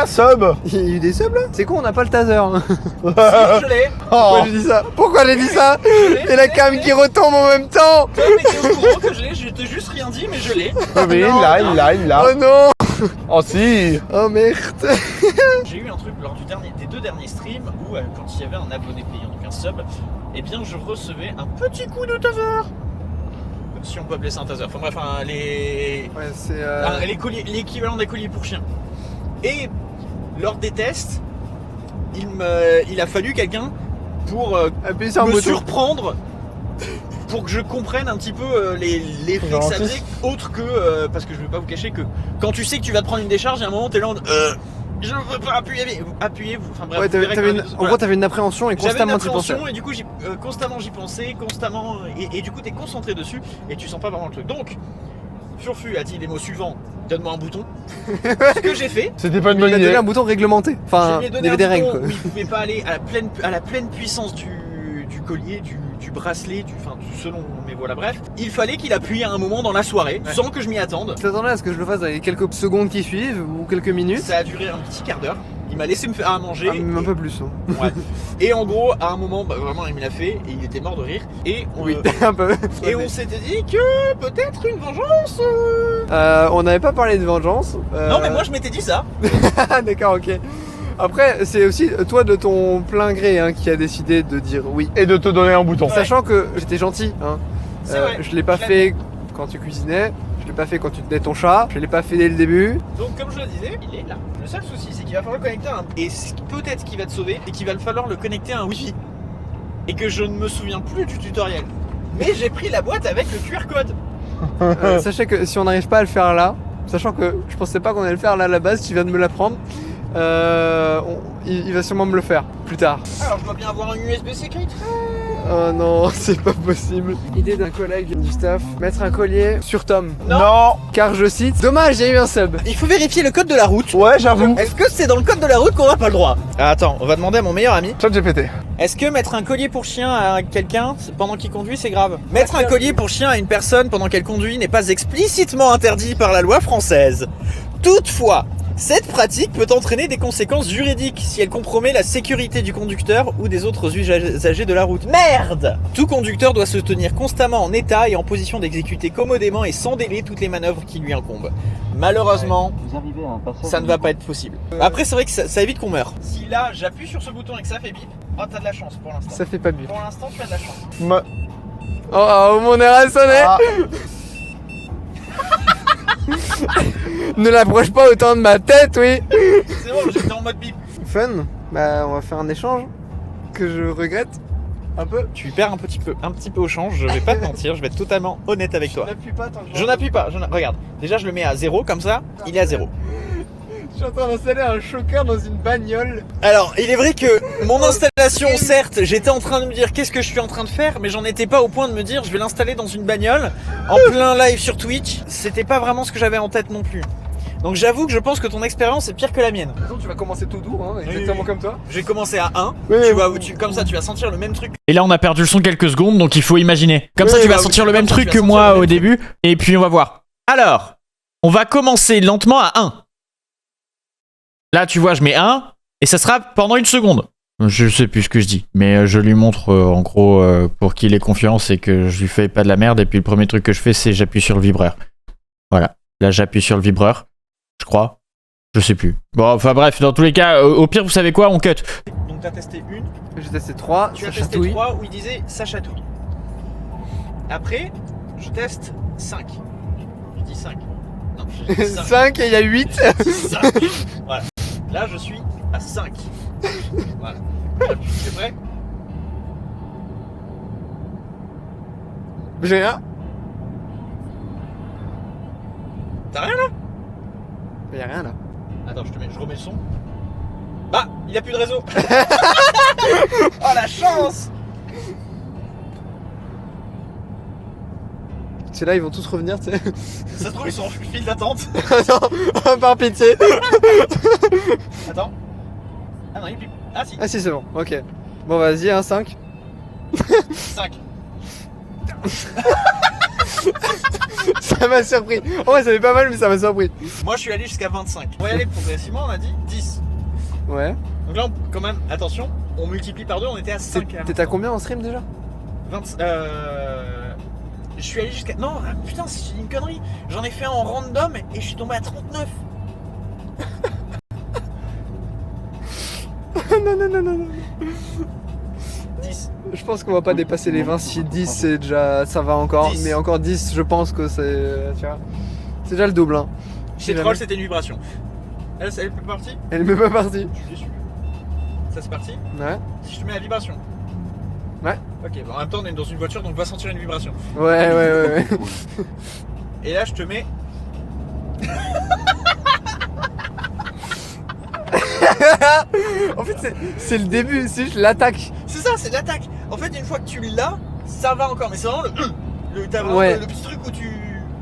un sub. Il y a eu des subs là? C'est con, on n'a pas le taser. Si, je l'ai. Pourquoi j'ai dit ça? Pourquoi j'ai dit ça? Et la cam qui retombe en même temps. Toi, mais t'es au courant que je l'ai, je t'ai juste rien dit, mais je l'ai. Mais il l'a. Oh non. Oh si. Oh merde. J'ai eu un truc lors des 2 derniers streams où quand il y avait un abonné payant, donc un sub, eh bien je recevais un petit coup de taser. Si on peut appeler ça un taser. Enfin bref, les colliers, l'équivalent des colliers pour chiens. Et lors des tests, il a fallu quelqu'un pour Appuyer sur un me bouton. surprendre pour que je comprenne un petit peu les faits que ça faisait, autre que parce que je vais pas vous cacher que quand tu sais que tu vas te prendre une décharge, il y a un moment t'es là en je ne veux pas appuyer, enfin bref. Ouais, en gros t'avais une appréhension et constamment tu pensais. Et du coup constamment j'y pensais, et du coup t'es concentré dessus et tu sens pas vraiment le truc. Donc Furfu a dit les mots suivants: donne-moi un bouton. Ce que j'ai fait. C'était pas une Il bonne a idée. donné un bouton réglementé. Enfin, Je lui ai il donné y avait des un règles bouton quoi. où il pouvait pas aller à la pleine puissance du collier, du bracelet, selon, mais voilà, bref. Il fallait qu'il appuie à un moment dans la soirée, sans que je m'y attende. Je t'attendais à ce que je le fasse dans les quelques secondes qui suivent ou quelques minutes. Ça a duré un petit quart d'heure. Il m'a laissé me faire à manger. Même un peu plus. Hein. Ouais. Et en gros, à un moment, vraiment, il me l'a fait et il était mort de rire. Et un peu. Et on s'était dit que peut-être une vengeance. On n'avait pas parlé de vengeance. Non, mais moi je m'étais dit ça. D'accord, ok. Après, c'est aussi toi de ton plein gré hein, qui a décidé de dire oui. Et de te donner un bouton. Sachant que j'étais gentil. Hein. C'est vrai. Je l'ai pas fait quand tu cuisinais. Je l'ai pas fait quand tu tenais ton chat. Je l'ai pas fait dès le début. Donc comme je le disais, il est là. Le seul souci, c'est qu'il va falloir le connecter à un... Et peut-être qu'il va te sauver, c'est qu'il va falloir le connecter à un Wi-Fi. Et que je ne me souviens plus du tutoriel. Mais j'ai pris la boîte avec le QR code. Sachez que si on n'arrive pas à le faire là, sachant que je pensais pas qu'on allait le faire là à la base, tu viens de me l'apprendre. Il va sûrement me le faire plus tard. Alors je dois bien avoir un USB-C crit. Oh non, c'est pas possible. Idée d'un collègue du staff, mettre un collier sur Tom. Non. Car je cite, dommage, il y a eu un sub. Il faut vérifier le code de la route. Ouais, j'avoue. Est-ce que c'est dans le code de la route qu'on n'a pas le droit? Attends, on va demander à mon meilleur ami. Chat GPT. Est-ce que mettre un collier pour chien à quelqu'un pendant qu'il conduit, c'est grave? Mettre un collier pour chien à une personne pendant qu'elle conduit n'est pas explicitement interdit par la loi française. Toutefois, cette pratique peut entraîner des conséquences juridiques si elle compromet la sécurité du conducteur ou des autres usagers de la route. Merde! Tout conducteur doit se tenir constamment en état et en position d'exécuter commodément et sans délai toutes les manœuvres qui lui incombent. Malheureusement, ça ne va pas être possible. Après, c'est vrai que ça évite qu'on meure. Si là, j'appuie sur ce bouton et que ça fait bip, oh, t'as de la chance pour l'instant. Ça fait pas bip. Pour l'instant, tu as de la chance. Oh, mon air a sonné. Ne l'approche pas autant de ma tête, oui. C'est bon, j'étais en mode bip. Fun. Bah, on va faire un échange que je regrette un peu. Tu perds un petit peu au change, je vais pas te mentir, je vais être totalement honnête avec toi. N'appuie pas tant que Je n'appuie pas, regarde, déjà je le mets à 0 comme ça, il est à 0. Je suis en train d'installer un choker dans une bagnole. Alors, il est vrai que mon installation, certes, j'étais en train de me dire qu'est-ce que je suis en train de faire, mais j'en étais pas au point de me dire je vais l'installer dans une bagnole en plein live sur Twitch. C'était pas vraiment ce que j'avais en tête non plus. Donc j'avoue que je pense que ton expérience est pire que la mienne. De toute façon, tu vas commencer tout doux, hein, exactement comme toi. J'ai commencé à 1, comme ça tu vas sentir le même truc. Et là on a perdu le son quelques secondes, donc il faut imaginer. Comme ça tu vas sentir le même truc que sentir moi le même au début, et puis on va voir. Alors, on va commencer lentement à 1. Là tu vois je mets 1, et ça sera pendant une seconde. Je sais plus ce que je dis, mais je lui montre en gros pour qu'il ait confiance et que je lui fais pas de la merde, et puis le premier truc que je fais c'est j'appuie sur le vibreur. Voilà, là j'appuie sur le vibreur. Je crois. Je sais plus. Bon, enfin bref, dans tous les cas, au pire, vous savez quoi, on cut. Donc t'as testé une, J'ai testé 3, tu ça as testé chatouille. 3 où il disait ça chatouille. Après, je teste 5. Je dis 5. Non, je dis 5. 5 et il y a 8. 5. Voilà. Là, je suis à 5. Voilà. T'es prêt? J'ai rien. T'as rien là? Il y a rien là. Attends, je remets le son. Bah, il a plus de réseau. Oh la chance! C'est là, ils vont tous revenir, tu sais. Ça se trouve, ils sont en file d'attente. Non, par pitié. Attends. Ah non, il pipe. Ah si, Ah si, c'est bon, ok. Bon, vas-y, 5. 5. 5 Ça m'a surpris. En vrai, ça fait pas mal, mais ça m'a surpris. Moi, je suis allé jusqu'à 25. On va y aller progressivement, on a dit 10. Ouais. Donc là, quand même, attention, on multiplie par 2, on était à 5. T'es à combien en stream déjà? 20, je suis allé jusqu'à... Non, putain, c'est une connerie. J'en ai fait un en random et je suis tombé à 39. Non. 10. Je pense qu'on va pas dépasser les 20. Si 10, c'est déjà... Ça va encore. 10. Mais encore 10, je pense que c'est... Tu vois. C'est déjà le double, hein. Chez Troll, c'était une vibration. Elle est plus partie? Elle est même pas partie. Je suis déçu. Ça, c'est parti? Ouais. Si je te mets la vibration. Ouais. Ok, bon, en même temps, on est dans une voiture, donc on va sentir une vibration. Ouais. Et là, je te mets... En fait, c'est le début, c'est juste l'attaque. C'est ça, c'est l'attaque. En fait, une fois que tu l'as, ça va encore. Mais c'est vraiment t'as vraiment Ouais. le petit truc où tu...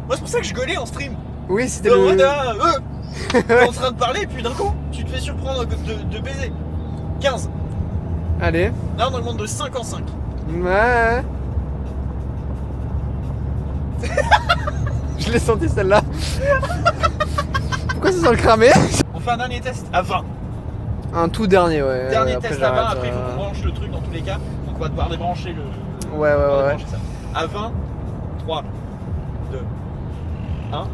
Moi, c'est pour ça que je gueulais en stream. Oui, c'était T'es en le... mode, t'es en train de parler, et puis d'un coup, tu te fais surprendre de baiser. 15. Allez. Là, on augmente de 5 en 5. Ouais. Je l'ai senti celle-là. Pourquoi ça sent le cramé? On fait un dernier test à 20. Un tout dernier, ouais. Dernier Après, test à 20, j'arrête, après il faut qu'on branche le truc dans tous les cas. Donc on va devoir débrancher le... Ouais. on va débrancher ça. À 20, 3, 2, 1.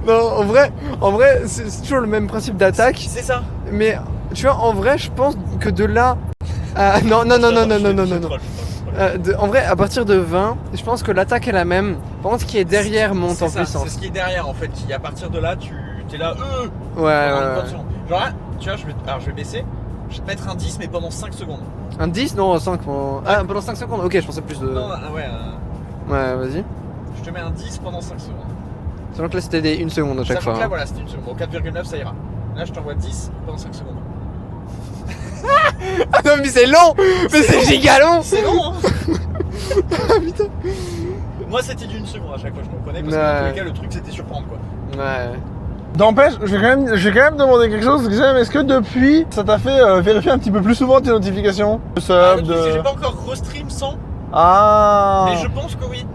Non, en vrai, c'est toujours le même principe d'attaque. C'est ça. Mais tu vois, en vrai, je pense que de là à... Non. En vrai, à partir de 20, je pense que l'attaque est la même. Par contre, ce qui est derrière monte en C'est puissance. ce qui est derrière en fait. Qui, à partir de là, tu es là. Ouais. Genre là, tu vois, je vais baisser. Je vais te mettre un 10, mais pendant 5 secondes. Un 10? Non, 5. Ah, pendant 5 secondes. Ok, je pensais plus de... Non, ouais. Ouais, vas-y. Je te mets un 10 pendant 5 secondes. Sachant que là, c'était des 1 seconde à chaque Sachant fois. que là, hein. voilà, c'était une seconde. Bon, 4,9, ça ira. Là, je t'envoie 10 pendant 5 secondes. Ah non, mais c'est long. Mais c'est giga long. C'est long, hein. Ah putain. Moi, c'était d'une seconde à chaque fois, je comprenais. Parce que Ouais. dans tous les cas, le truc, c'était surprendre quoi. Ouais. N'empêche, je vais quand même demander quelque chose. Xavier, est-ce que depuis, ça t'a fait vérifier un petit peu plus souvent tes notifications? De Ah, le sub, truc, c'est que de... j'ai pas encore restream sans. Ah. Mais je pense que oui.